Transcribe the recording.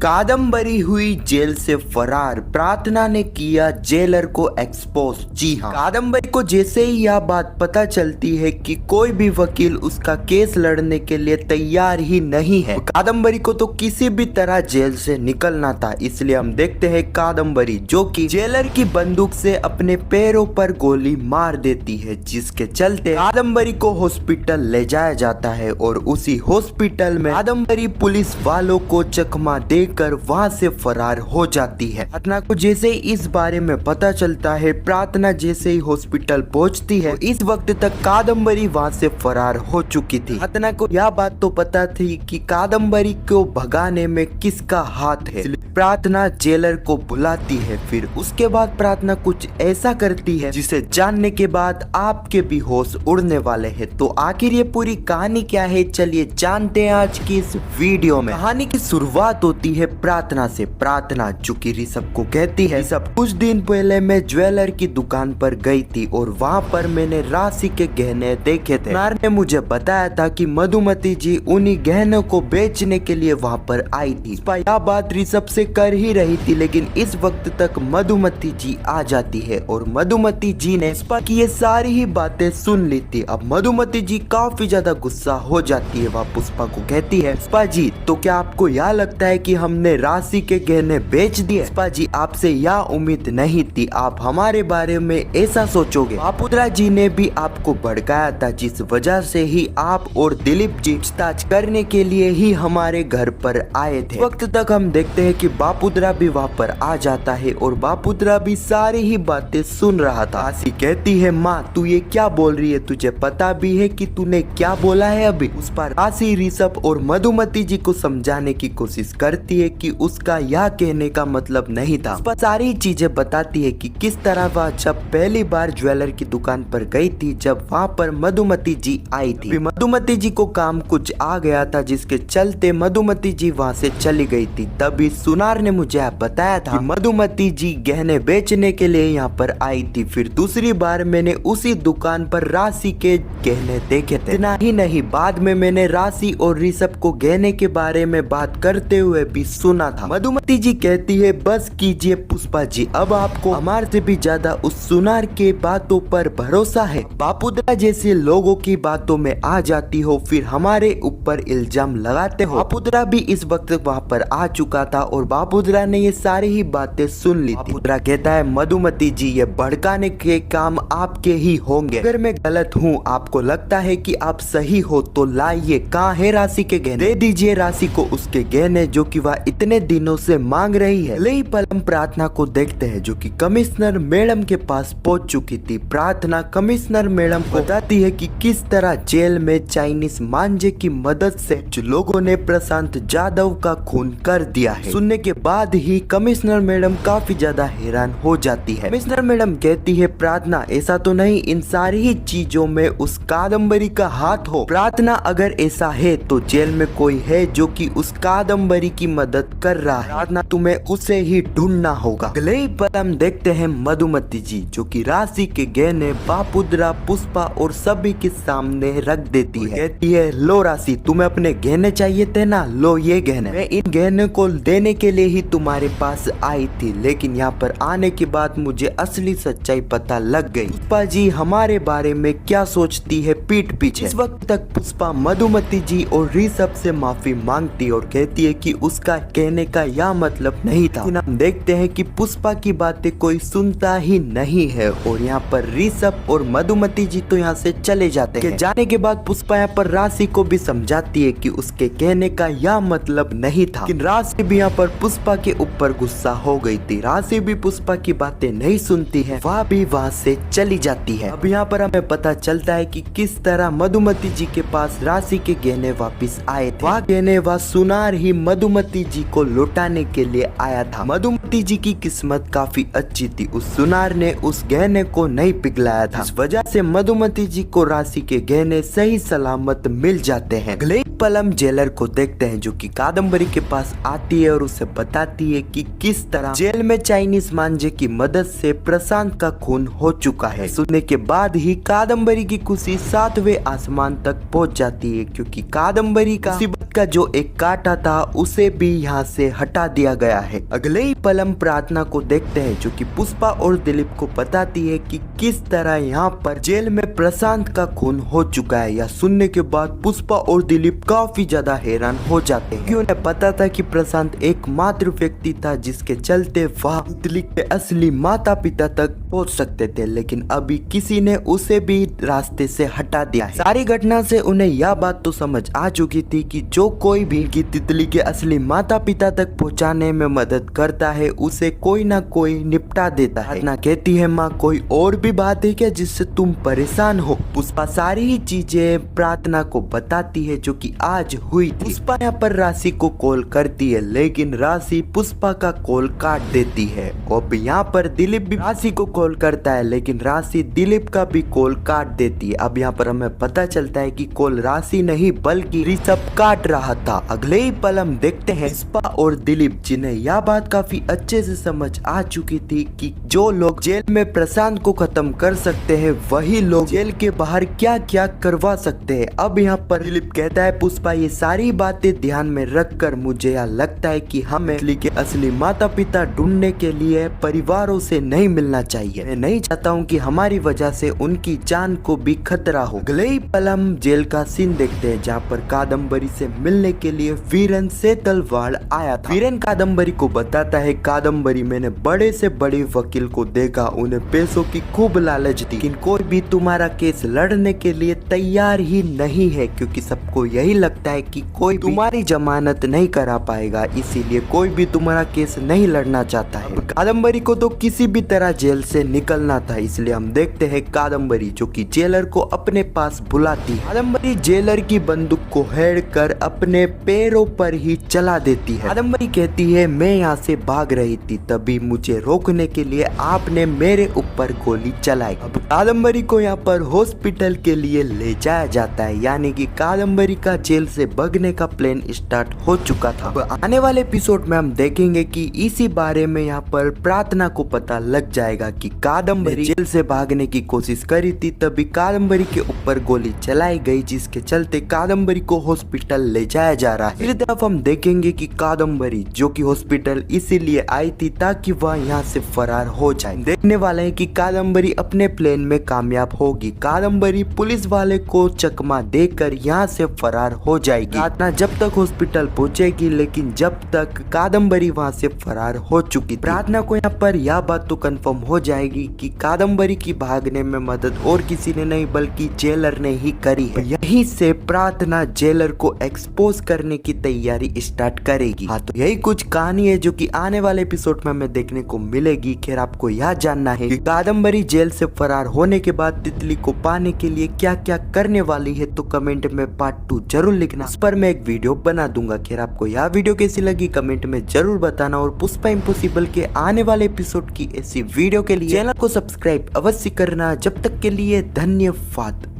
कादम्बरी हुई जेल से फरार, प्रार्थना ने किया जेलर को एक्सपोज। जी हाँ, कादम्बरी को जैसे ही यह बात पता चलती है कि कोई भी वकील उसका केस लड़ने के लिए तैयार ही नहीं है, कादम्बरी को तो किसी भी तरह जेल से निकलना था। इसलिए हम देखते हैं कादम्बरी जो कि जेलर की बंदूक से अपने पैरों पर गोली मार देती है, जिसके चलते कादम्बरी को हॉस्पिटल ले जाया जाता है और उसी हॉस्पिटल में कादम्बरी पुलिस वालों को चकमा देकर वहां से फरार हो जाती है। प्रार्थना को जैसे ही इस बारे में पता चलता है, प्रार्थना जैसे ही हॉस्पिटल पहुंचती है, इस वक्त तक कादम्बरी वहां से फरार हो चुकी थी। प्रार्थना को यह बात तो पता थी कि कादम्बरी को भगाने में किसका हाथ है, प्रार्थना जेलर को बुलाती है। फिर उसके बाद प्रार्थना कुछ ऐसा करती है जिसे जानने के बाद आपके भी होश उड़ने वाले हैं। तो आखिर ये पूरी कहानी क्या है, चलिए जानते हैं आज की इस वीडियो में। कहानी की शुरुआत होती है प्रार्थना से। प्रार्थना जो कि ऋषभ को कहती है, ऋषभ कुछ दिन पहले मैं ज्वेलर की दुकान पर गई थी और वहाँ पर मैंने राशि के गहने देखे थे। नार ने मुझे बताया था कि मधुमती जी उन्हीं गहनों को बेचने के लिए वहाँ पर आई थी। यह बात ऋषभ से कर ही रही थी, लेकिन इस वक्त तक मधुमती जी आ जाती है और मधुमती जी ने पुष्पा की ये सारी ही बातें सुन ली थी। अब मधुमती जी काफी ज्यादा गुस्सा हो जाती है। वह पुष्पा को कहती है, पुष्पा जी तो क्या आपको यह लगता है कि हमने राशि के गहने बेच दिए? पुष्पा जी आपसे यह उम्मीद नहीं थी, आप हमारे बारे में ऐसा सोचोगे। बापुद्रा जी ने भी आपको भड़काया था, जिस वजह से ही आप और दिलीप जी पूछताछ करने के लिए ही हमारे घर पर आए थे। वक्त तक हम देखते हैं कि बापुद्रा भी वहाँ पर आ जाता है और बापुद्रा भी सारी ही बातें सुन रहा था। राशि कहती है, माँ तू ये क्या बोल रही है, तुझे पता भी है कि तूने क्या बोला है अभी? उस पर राशि ऋषभ और मधुमती जी को समझाने की कोशिश करती है कि उसका यह कहने का मतलब नहीं था। उस पर सारी चीजें बताती है कि किस तरह वह जब पहली बार ज्वेलर की दुकान पर गई थी, जब वहाँ पर मधुमती जी आई थी। मधुमती जी को काम कुछ आ गया था, जिसके चलते मधुमती जी वहाँ से चली गई थी। तभी सुनार ने मुझे बताया था कि मधुमती जी गहने बेचने के लिए यहाँ पर आई थी। फिर दूसरी बार मैंने उसी दुकान पर राशि के गहने देखे थे। इतना ही नहीं, बाद में मैंने राशि और ऋषभ को गहने के बारे में बात करते हुए भी सुना था। मधुमती जी कहती है, बस कीजिए पुष्पा जी, अब आपको हमारे से भी ज्यादा उस सुनार के बातों पर भरोसा है। बापुद्रा जैसे लोगों की बातों में आ जाती हो, फिर हमारे ऊपर इल्जाम लगाते हो। बापुद्रा भी इस वक्त वहाँ पर आ चुका था और बापुद्रा ने ये सारी ही बातें सुन ली थी। बापुद्रा कहता है, मधुमती जी ये भड़काने के काम आपके ही होंगे। अगर मैं गलत हूँ, आपको लगता है कि आप सही हो, तो लाइए, कहाँ है राशि के गहने? दे दीजिए राशि को उसके गहने जो कि वह इतने दिनों से मांग रही है। ले पल हम प्रार्थना को देखते हैं जो कि कमिश्नर मैडम के पास पहुंच चुकी थी। प्रार्थना कमिश्नर मैडम को बताती है कि किस तरह जेल में चाइनीज मांझे की मदद से जो लोगों ने प्रशांत जाधव का खून कर दिया है। सुनने के बाद ही कमिश्नर मैडम काफी ज्यादा हैरान हो जाती है। कमिश्नर मैडम कहती है, प्रार्थना ऐसा तो नहीं इन सारी ही चीजों में उस कादम्बरी का हाथ हो? प्रार्थना अगर ऐसा है तो जेल में कोई है जो कि उस कादम्बरी की मदद कर रहा है। प्रार्थना तुम्हें उसे ही ढूंढना होगा। अगले ही पल हम देखते हैं मधुमती जी जो कि राशि के गहने बापुद्रा, पुष्पा और सभी के सामने रख देती है। कहती है, लो राशि, तुम्हें अपने गहने चाहिए थे ना, लो ये गहने। मैं इन गहने को देने के लिए ही तुम्हारे पास आई थी, लेकिन यहाँ पर आने के बाद मुझे असली सच्चाई पता लग गई। पुष्पा जी हमारे बारे में क्या सोचती है पीठ पीछे? इस वक्त तक पुष्पा मधुमती जी और ऋषभ से माफी मांगती और कहती है कि उसका कहने का यह मतलब नहीं था। हम देखते हैं कि पुष्पा की बातें कोई सुनता ही नहीं है और यहाँ पर ऋषभ और मधुमती जी तो यहाँ से चले जाते हैं। जाने के बाद पुष्पा यहाँ पर राशि को भी समझाती है कि उसके कहने का यह मतलब नहीं था, लेकिन राशि भी यहाँ पर पुष्पा के ऊपर गुस्सा हो गई थी। राशि भी पुष्पा की बातें नहीं सुनती है, वह भी वहाँ से चली जाती है। अब यहाँ पर हमें पता चलता है कि किस तरह मधुमती जी के पास राशि के गहने वापस आए थे। वह गहने वह सुनार ही मधुमती जी को लौटाने के लिए आया था। मधुमती जी की किस्मत काफी अच्छी थी, उस सुनार ने उस गहने को नहीं पिघलाया था। इस वजह से मधुमती जी को राशि के गहने सही सलामत मिल जाते हैं। अगले पल हम जेलर को देखते हैं जो कि कादम्बरी के पास आती है और उसे बताती है कि किस तरह जेल में चाइनीज मांझे की मदद से प्रशांत का खून हो चुका है। सुनने के बाद ही कादम्बरी की खुशी 7वें आसमान तक पहुंच जाती है क्योंकि कादम्बरी का मुसीबत का जो एक कांटा था उसे भी यहाँ से हटा दिया गया है। अगले ही पल हम प्रार्थना को देखते हैं जो कि पुष्पा और दिलीप को बताती है कि किस तरह यहाँ पर जेल में प्रशांत का खून हो चुका है। यह सुनने के बाद पुष्पा और दिलीप काफी ज्यादा हैरान हो जाते हैं क्योंकि उन्हें पता था कि प्रशांत एकमात्र व्यक्ति था जिसके चलते वह तितली के असली माता पिता तक पहुंच सकते थे, लेकिन अभी किसी ने उसे भी रास्ते से हटा दिया है। सारी घटना से उन्हें यह बात तो समझ आ चुकी थी कि जो कोई भी की तितली के असली माता पिता तक पहुंचाने में मदद करता है उसे कोई ना कोई निपटा देता है। ना कहती है माँ कोई और भी बात है क्या जिससे तुम परेशान हो। पुष्पा सारी ही चीजें प्रार्थना को बताती है जो कि आज हुई थी। पुष्पा यहाँ पर राशि को कॉल करती है लेकिन राशि पुष्पा का कॉल काट देती है। और यहाँ पर दिलीप भी राशि को कॉल करता है लेकिन राशि दिलीप का भी कॉल काट देती है। अब यहाँ पर हमें पता चलता है कि कॉल राशि नहीं बल्कि ऋषभ काट रहा था। अगले ही पल हम देखते हैं पुष्पा और दिलीप जिन्हें यह बात काफी अच्छे से समझ आ चुकी थी कि जो लोग जेल में प्रशांत को खत्म कर सकते हैं वही लोग जेल के बाहर क्या क्या करवा सकते हैं। अब यहाँ पर दिलीप कहता है पुष्पा ये सारी बातें ध्यान में रखकर मुझे यह लगता है कि हमें तितली के असली माता पिता ढूंढने के लिए परिवारों से नहीं मिलना चाहिए। मैं नहीं चाहता हूँ कि हमारी वजह से उनकी जान को भी खतरा हो। अगले ही पल हम जेल का सीन देखते हैं जहाँ पर कादम्बरी से मिलने के लिए वीरेन सेतलवाड़ आया था। वीरेन कादम्बरी को बताता है कादम्बरी मैंने बड़े से बड़े वकील को देखा, उन्हें पैसों की खूब लालच दी लेकिन कोई भी तुम्हारा केस लड़ने के लिए तैयार ही नहीं है क्योंकि सबको यही लगता है कि कोई तुम्हारी जमानत नहीं करा पाएगा, इसीलिए कोई भी तुम्हारा केस नहीं लड़ना चाहता है। कादम्बरी को तो किसी भी तरह जेल से निकलना था, इसलिए हम देखते हैं कादम्बरी जो कि जेलर को अपने पास बुलाती है। कादम्बरी जेलर की बंदूक को हेड कर अपने पैरों पर ही चला देती है। कादम्बरी कहती है मैं यहाँ से भाग रही थी तभी मुझे रोकने के लिए आपने मेरे ऊपर गोली चलाई। अब कादम्बरी को यहाँ पर हॉस्पिटल के लिए ले जाया जाता है, यानी कि कादम्बरी का जेल से भागने का प्लान स्टार्ट हो चुका था। अब आने वाले एपिसोड में हम देखेंगे कि इसी बारे में यहाँ पर प्रार्थना को पता लग जाएगा कि कादम्बरी जेल से भागने की कोशिश करी थी तभी कादम्बरी के ऊपर गोली चलाई गई जिसके चलते कादम्बरी को हॉस्पिटल ले जाया जा रहा है। फिर तरफ हम देखेंगे कि कादम्बरी जो कि हॉस्पिटल इसीलिए आई थी ताकि वह यहाँ से फरार हो जाए। देखने वाले हैं कि कादम्बरी अपने प्लान में कामयाब होगी। कादम्बरी पुलिस वाले को चकमा देकर यहाँ से फरार हो जाएगी। प्रार्थना जब तक हॉस्पिटल पहुंचेगी लेकिन जब तक कादम्बरी वहाँ से फरार हो चुकी। प्रार्थना को यहाँ पर यह बात तो कंफर्म हो जाएगी कि कादम्बरी की भागने में मदद और किसी ने नहीं बल्कि जेलर ने ही करी है। यहीं से प्रार्थना जेलर को एक्सपोज करने की तैयारी स्टार्ट करेगी। हाँ, तो यही कुछ कहानी है जो कि आने वाले एपिसोड में हमें देखने को मिलेगी। खैर आपको यह जानना है कि कादम्बरी जेल से फरार होने के बाद तितली को पाने के लिए क्या क्या करने वाली है तो कमेंट में पार्ट 2 जरूर लिखना, उस पर मैं एक वीडियो बना दूंगा। खैर आपको यह वीडियो कैसी लगी कमेंट में जरूर बताना और पुष्पा इम्पॉसिबल के आने वाले एपिसोड की ऐसी वीडियो के लिए चैनल को सब्सक्राइब अवश्य करना। जब तक के लिए धन्यवाद।